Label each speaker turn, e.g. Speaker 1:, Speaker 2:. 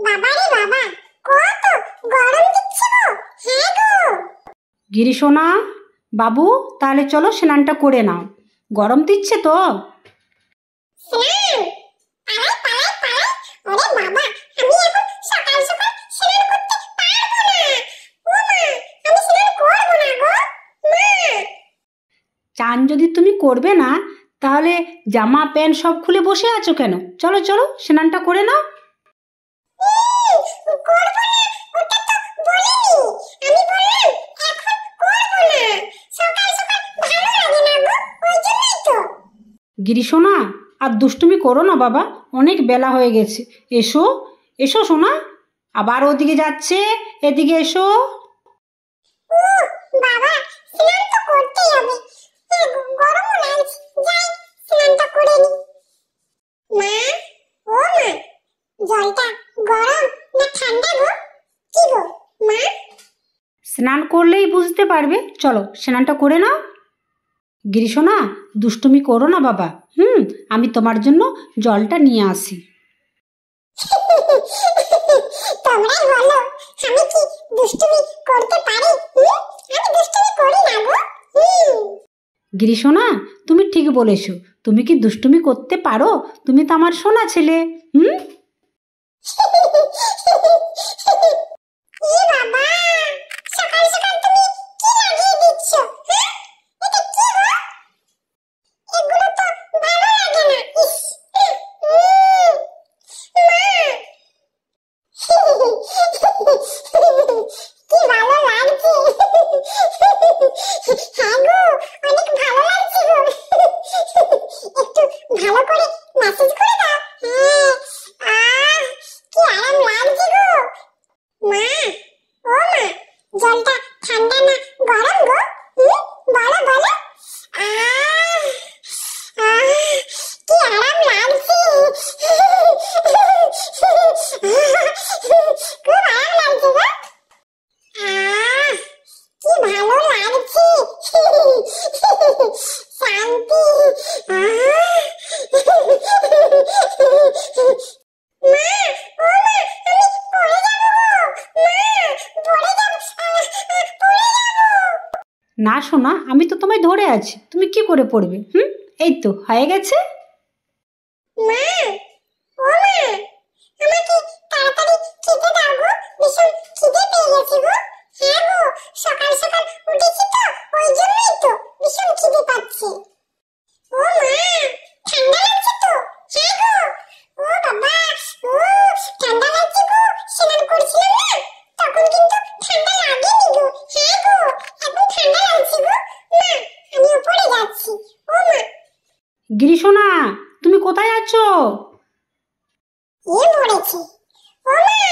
Speaker 1: বাবারে বাবা, কত গরম দিচ্ছে গো। হ্যাঁ গো।
Speaker 2: গিরিশোনা, বাবু, তাহলে চলো স্নানটা করে নাও, গরম দিচ্ছে তো।
Speaker 1: স্নান? পালাই পালাই পালাই। ওরে বাবা, আমি এখন সকাল সকাল স্নান করতে পারবো না। ও মা, আমি স্নান করবো না গো। মা,
Speaker 2: চান যদি তুমি করবে না, তাহলে জামা প্যান্ট সব খুলে বসে আছো কেন? চলো চলো স্নানটা করে নাও।
Speaker 1: করবো না ওটা তো বলিনি। আমি বললাম এখন করবো না। সকাল সকাল ভালো লাগে না গো, ওই জন্যই তো।
Speaker 2: গিরিশোনা, আর দুষ্টুমি করো না বাবা, অনেক বেলা হয়ে গেছে। এসো এসো সোনা, আবার ওদিকে যাচ্ছে, এদিকে এসো।
Speaker 1: ও বাবা, স্নান তো করতেই হবে। গরমও লাগছে, যাই স্নানটা করে নি। মা, ও মা, জলটা গরম না ঠান্ডা গো? কি গো মা?
Speaker 2: স্নান করলেই বুঝতে পারবে, চলো স্নানটা করে নাও। গিরিশোনা, দুষ্টুমি করো না বাবা। আমি তোমার জন্য জলটা নিয়ে আসি।
Speaker 1: তোমরাই বলো, আমি কি দুষ্টুমি করতে পারি? আমি দুষ্টুমি করি না গো।
Speaker 2: গিরিশোনা, তুমি ঠিক বলেছো, তুমি কি দুষ্টুমি করতে পারো? তুমি তো আমার সোনা ছেলে।
Speaker 1: এ বাবা, সকাল সকাল তুমি কি লাগিয়ে দিচ্ছ? এটা কি গো? এগুলো তো ভালো লাগে না। ইস, কি ভালো লাগছে। হ্যাঁ গো, অনেক ভালো লাগছে গো। একটু ভালো করে ম্যাসেজ করে দাও। হ্যাঁ, কি আরাম লাগছে গো। মা, ও মা, জলটা ঠান্ডা না গরম গো? বলো বলো। কি আরাম লাগছে। খুব আরাম লাগছে গো। কি ভালো লাগছে। শান্তি। মা, ও মা, আমি পড়ে যাবো গো। মা, পড়ে যাবো, পড়ে যাবো।
Speaker 2: না সোনা, আমি তো তোমায় ধরে আছি, তুমি কি করে পড়বে? এই তো হয়ে গেছে।
Speaker 1: মা, ও মা, আমাকে তাড়াতাড়ি খেতে দাও গো, ভীষণ খিদে পেয়ে গেছে গো। হ্যাঁ গো, সকাল সকাল উঠেছি তো, ওই জন্যই তো ভীষণ খিদে পাচ্ছে। ও মা, ঠান্ডা লাগছে তো? হ্যাঁ গো। ও বাবা, ও ঠান্ডা লাগছে গো। স্নান করছিলাম না, তখন কিন্তু ঠান্ডা লাগেনি গো। হ্যাঁ গো, এখন ঠান্ডা লাগছে গো। মা, আমি উপরে যাচ্ছি। ও মা,
Speaker 2: গিরিশোনা, তুমি কোথায় আছো?
Speaker 1: এ মরেছে। ও মা,